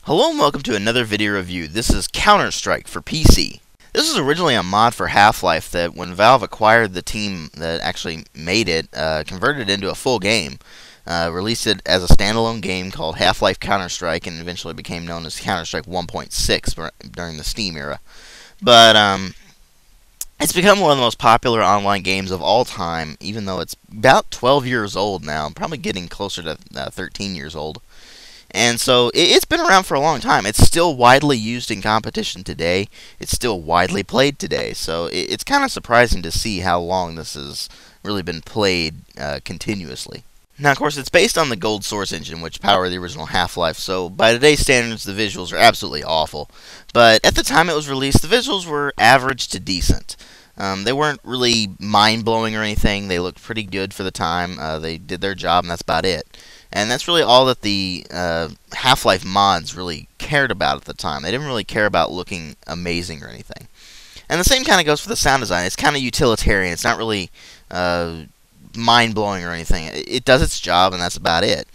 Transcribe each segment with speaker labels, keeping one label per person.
Speaker 1: Hello and welcome to another video review. This is Counter-Strike for PC. This was originally a mod for Half-Life that when Valve acquired the team that actually made it, converted it into a full game, released it as a standalone game called Half-Life Counter-Strike, and eventually became known as Counter-Strike 1.6 during the Steam era. But it's become one of the most popular online games of all time, even though it's about 12 years old now, probably getting closer to 13 years old. And so it's been around for a long time. It's still widely used in competition today. It's still widely played today. So it's kind of surprising to see how long this has really been played continuously. Now, of course, it's based on the Gold Source engine, which powered the original Half-Life. So by today's standards, the visuals are absolutely awful. But at the time it was released, the visuals were average to decent. They weren't really mind-blowing or anything. They looked pretty good for the time. They did their job, and that's about it. And that's really all that the Half-Life mods really cared about at the time. They didn't really care about looking amazing or anything. And the same kind of goes for the sound design. It's kind of utilitarian. It's not really mind-blowing or anything. It does its job, and that's about it.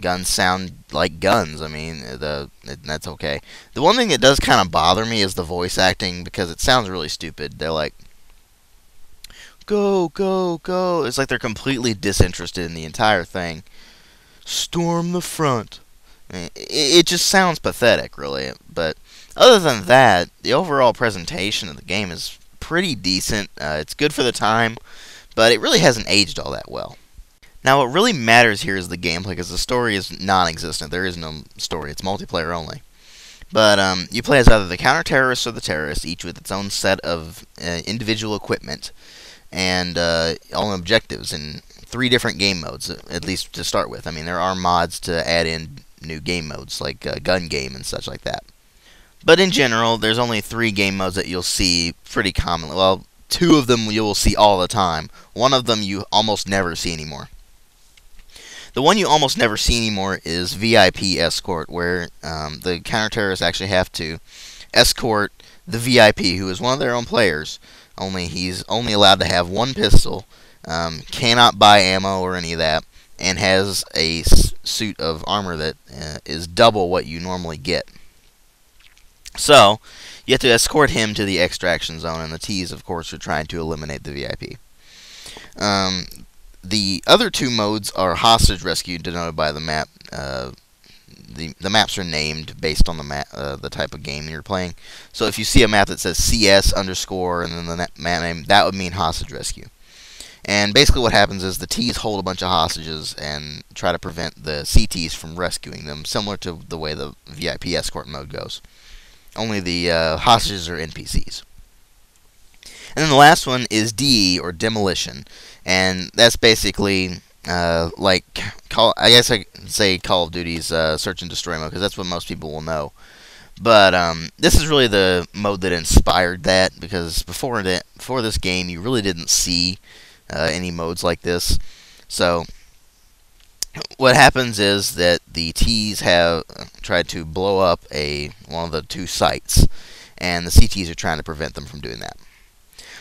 Speaker 1: Guns sound like guns. I mean, that's okay. The one thing that does kind of bother me is the voice acting, because it sounds really stupid. They're like, go, go, go. It's like they're completely disinterested in the entire thing. Storm the front. I mean, it just sounds pathetic, really. But other than that, the overall presentation of the game is pretty decent. It's good for the time, but it really hasn't aged all that well. Now, what really matters here is the gameplay, because the story is non-existent. There is no story. It's multiplayer only. But you play as either the counter-terrorists or the terrorists, each with its own set of individual equipment and all objectives in 3 different game modes, at least to start with. I mean, there are mods to add in new game modes, like gun game and such like that. But in general, there's only 3 game modes that you'll see pretty commonly. Well, 2 of them you will see all the time. One of them you almost never see anymore. The one you almost never see anymore is VIP Escort, where the counter-terrorists actually have to escort the VIP, who is one of their own players, only he's only allowed to have 1 pistol, cannot buy ammo or any of that, and has a suit of armor that is double what you normally get. So, you have to escort him to the extraction zone, and the T's, of course, are trying to eliminate the VIP. The other 2 modes are hostage rescue, denoted by the map. The maps are named based on the map, the type of game you're playing. So if you see a map that says CS underscore and then the map name, that would mean hostage rescue. And basically what happens is the T's hold a bunch of hostages and try to prevent the CTs from rescuing them, similar to the way the VIP escort mode goes. Only the hostages are NPCs. And then the last one is DE, or demolition, and that's basically like I guess I could say Call of Duty's search and destroy mode, because that's what most people will know. But this is really the mode that inspired that, because before this game you really didn't see any modes like this. So what happens is that the T's have tried to blow up one of the 2 sites, and the CTs are trying to prevent them from doing that.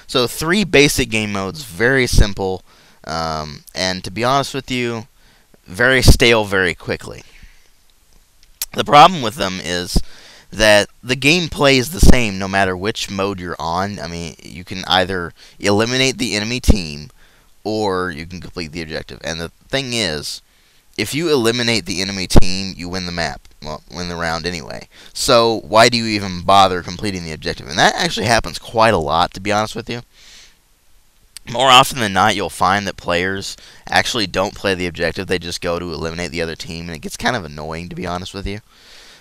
Speaker 1: So 3 basic game modes, very simple, and to be honest with you, very stale very quickly. The problem with them is that the game plays the same no matter which mode you're on. I mean, you can either eliminate the enemy team or you can complete the objective. And the thing is, if you eliminate the enemy team, you win the map. Well, win the round anyway. So why do you even bother completing the objective? And that actually happens quite a lot, to be honest with you. More often than not, you'll find that players actually don't play the objective. They just go to eliminate the other team, and it gets kind of annoying, to be honest with you.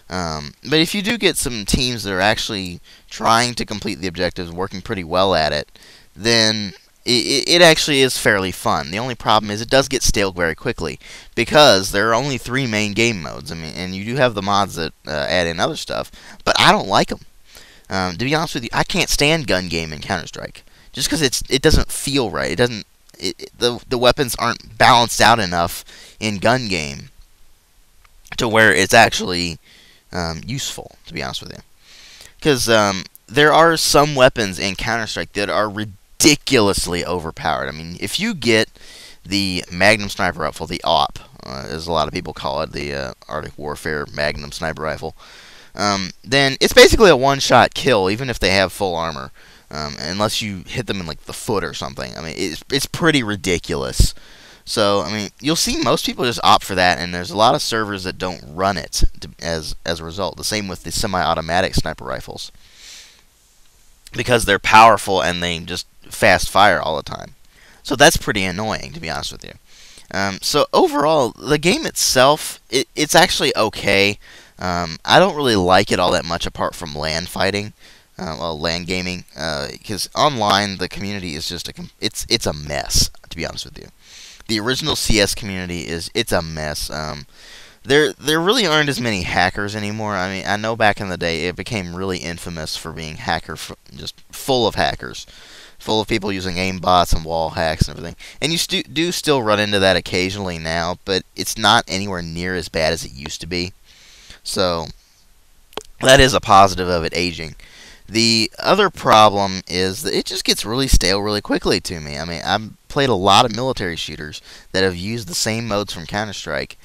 Speaker 1: But if you do get some teams that are actually trying to complete the objectives, working pretty well at it, then it actually is fairly fun. The only problem is it does get stale very quickly, because there are only 3 main game modes. I mean, and you do have the mods that add in other stuff, but I don't like them. To be honest with you, I can't stand gun game in Counter-Strike, just because it doesn't feel right. It doesn't. The weapons aren't balanced out enough in gun game to where it's actually useful, to be honest with you. Because there are some weapons in Counter-Strike that are ridiculously overpowered. I mean, if you get the Magnum Sniper Rifle, the AWP, as a lot of people call it, the Arctic Warfare Magnum sniper rifle, then it's basically a one-shot kill, even if they have full armor, unless you hit them in like the foot or something. I mean, it's pretty ridiculous. So, I mean, you'll see most people just opt for that, and there's a lot of servers that don't run it as a result. The same with the semi-automatic sniper rifles, because they're powerful and they just fast fire all the time. So that's pretty annoying, to be honest with you. So overall, the game itself, it's actually okay. I don't really like it all that much apart from LAN fighting, LAN gaming, because online the community is just it's a mess, to be honest with you. The original CS community it's a mess. There really aren't as many hackers anymore. I mean, I know back in the day it became really infamous for being just full of hackers, full of people using aimbots and wall hacks and everything. And you do still run into that occasionally now, but it's not anywhere near as bad as it used to be. So that is a positive of it aging. The other problem is that it just gets really stale really quickly to me. I mean, I've played a lot of military shooters that have used the same modes from Counter-Strike.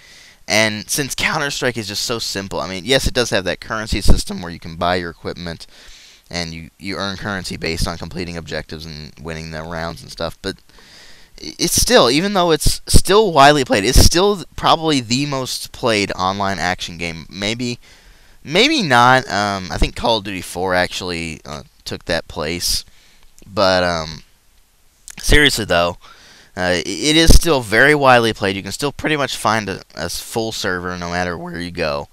Speaker 1: And since Counter-Strike is just so simple, I mean, yes, it does have that currency system where you can buy your equipment and you earn currency based on completing objectives and winning the rounds and stuff. But it's still, even though it's still widely played, it's still probably the most played online action game. Maybe not. I think Call of Duty 4 actually took that place. But seriously though, it is still very widely played. You can still pretty much find a full server no matter where you go.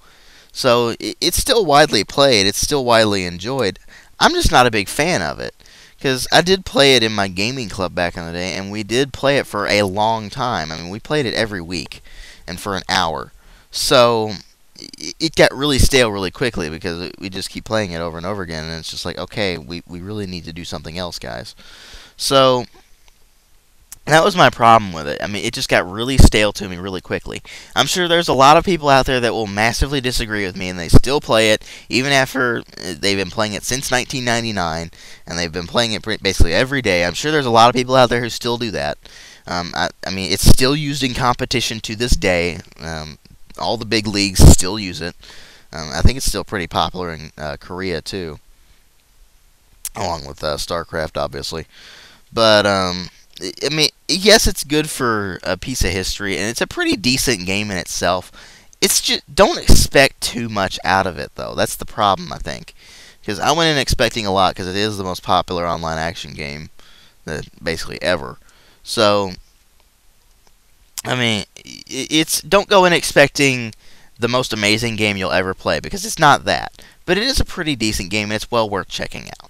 Speaker 1: So it's still widely played. It's still widely enjoyed. I'm just not a big fan of it, because I did play it in my gaming club back in the day, and we did play it for a long time. I mean, we played it every week and for an hour. So it got really stale really quickly because we just keep playing it over and over again, and it's just like, okay, we really need to do something else, guys. So that was my problem with it. I mean, it just got really stale to me really quickly. I'm sure there's a lot of people out there that will massively disagree with me, and they still play it, even after they've been playing it since 1999, and they've been playing it basically every day. I'm sure there's a lot of people out there who still do that. I mean, it's still used in competition to this day. All the big leagues still use it. I think it's still pretty popular in Korea, too, along with StarCraft, obviously. But, I mean, yes, it's good for a piece of history, and it's a pretty decent game in itself. It's just, don't expect too much out of it, though. That's the problem, I think. Because I went in expecting a lot, because it is the most popular online action game basically ever. So, I mean, don't go in expecting the most amazing game you'll ever play, because it's not that. But it is a pretty decent game, and it's well worth checking out.